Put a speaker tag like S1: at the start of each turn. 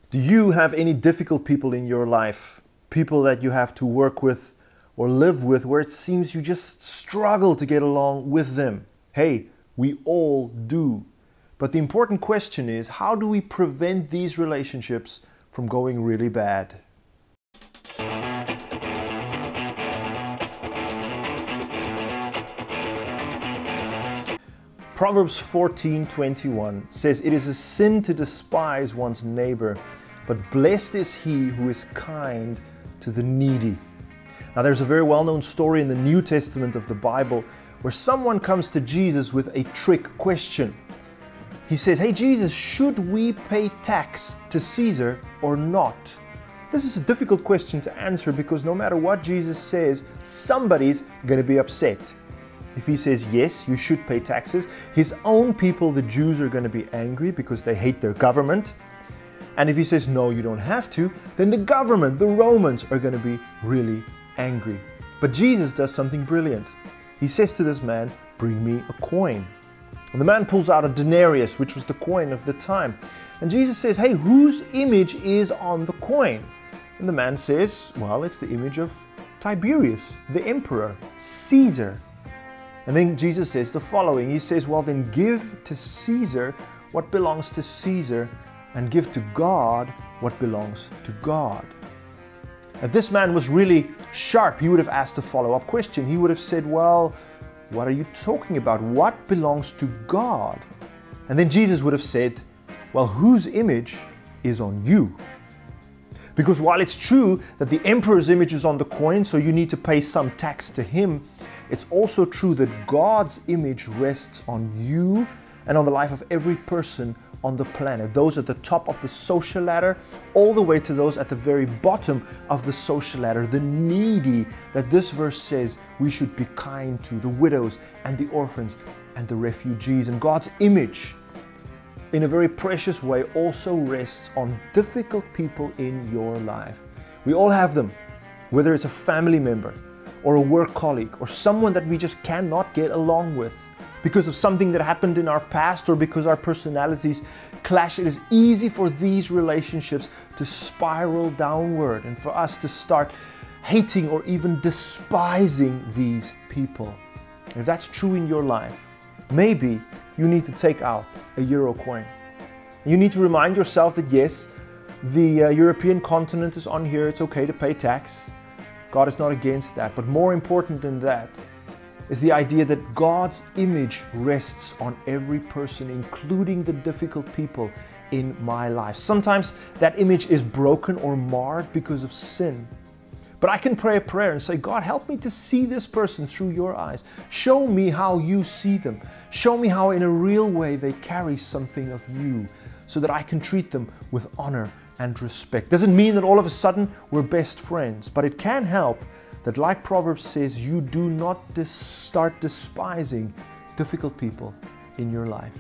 S1: Do you have any difficult people in your life? People that you have to work with or live with where it seems you just struggle to get along with them? Hey, we all do. But the important question is, how do we prevent these relationships from going really bad? Proverbs 14:21 says, "It is a sin to despise one's neighbor, but blessed is he who is kind to the needy." Now there's a very well-known story in the New Testament of the Bible where someone comes to Jesus with a trick question. He says, "Hey Jesus, should we pay tax to Caesar or not?" This is a difficult question to answer because no matter what Jesus says, somebody's going to be upset. If he says, yes, you should pay taxes, his own people, the Jews, are going to be angry because they hate their government. And if he says, no, you don't have to, then the government, the Romans, are going to be really angry. But Jesus does something brilliant. He says to this man, "Bring me a coin." And the man pulls out a denarius, which was the coin of the time. And Jesus says, "Hey, whose image is on the coin?" And the man says, "Well, it's the image of Tiberius, the emperor, Caesar." And then Jesus says the following. He says, "Well, then give to Caesar what belongs to Caesar, and give to God what belongs to God." If this man was really sharp, he would have asked a follow-up question. He would have said, "Well, what are you talking about? What belongs to God?" And then Jesus would have said, "Well, whose image is on you?" Because while it's true that the emperor's image is on the coin, so you need to pay some tax to him, it's also true that God's image rests on you and on the life of every person on the planet. Those at the top of the social ladder, all the way to those at the very bottom of the social ladder, the needy, that this verse says we should be kind to, the widows and the orphans and the refugees. And God's image, in a very precious way, also rests on difficult people in your life. We all have them, whether it's a family member or a work colleague or someone that we just cannot get along with because of something that happened in our past or because our personalities clash. It is easy for these relationships to spiral downward and for us to start hating or even despising these people. If that's true in your life, maybe you need to take out a euro coin. You need to remind yourself that yes, the European continent is on here. It's okay to pay tax. God is not against that. But more important than that is the idea that God's image rests on every person, including the difficult people in my life. Sometimes that image is broken or marred because of sin. But I can pray a prayer and say, "God, help me to see this person through your eyes. Show me how you see them. Show me how in a real way they carry something of you so that I can treat them with honor and respect." Doesn't mean that all of a sudden we're best friends, but it can help that, like Proverbs says, you do not start despising difficult people in your life.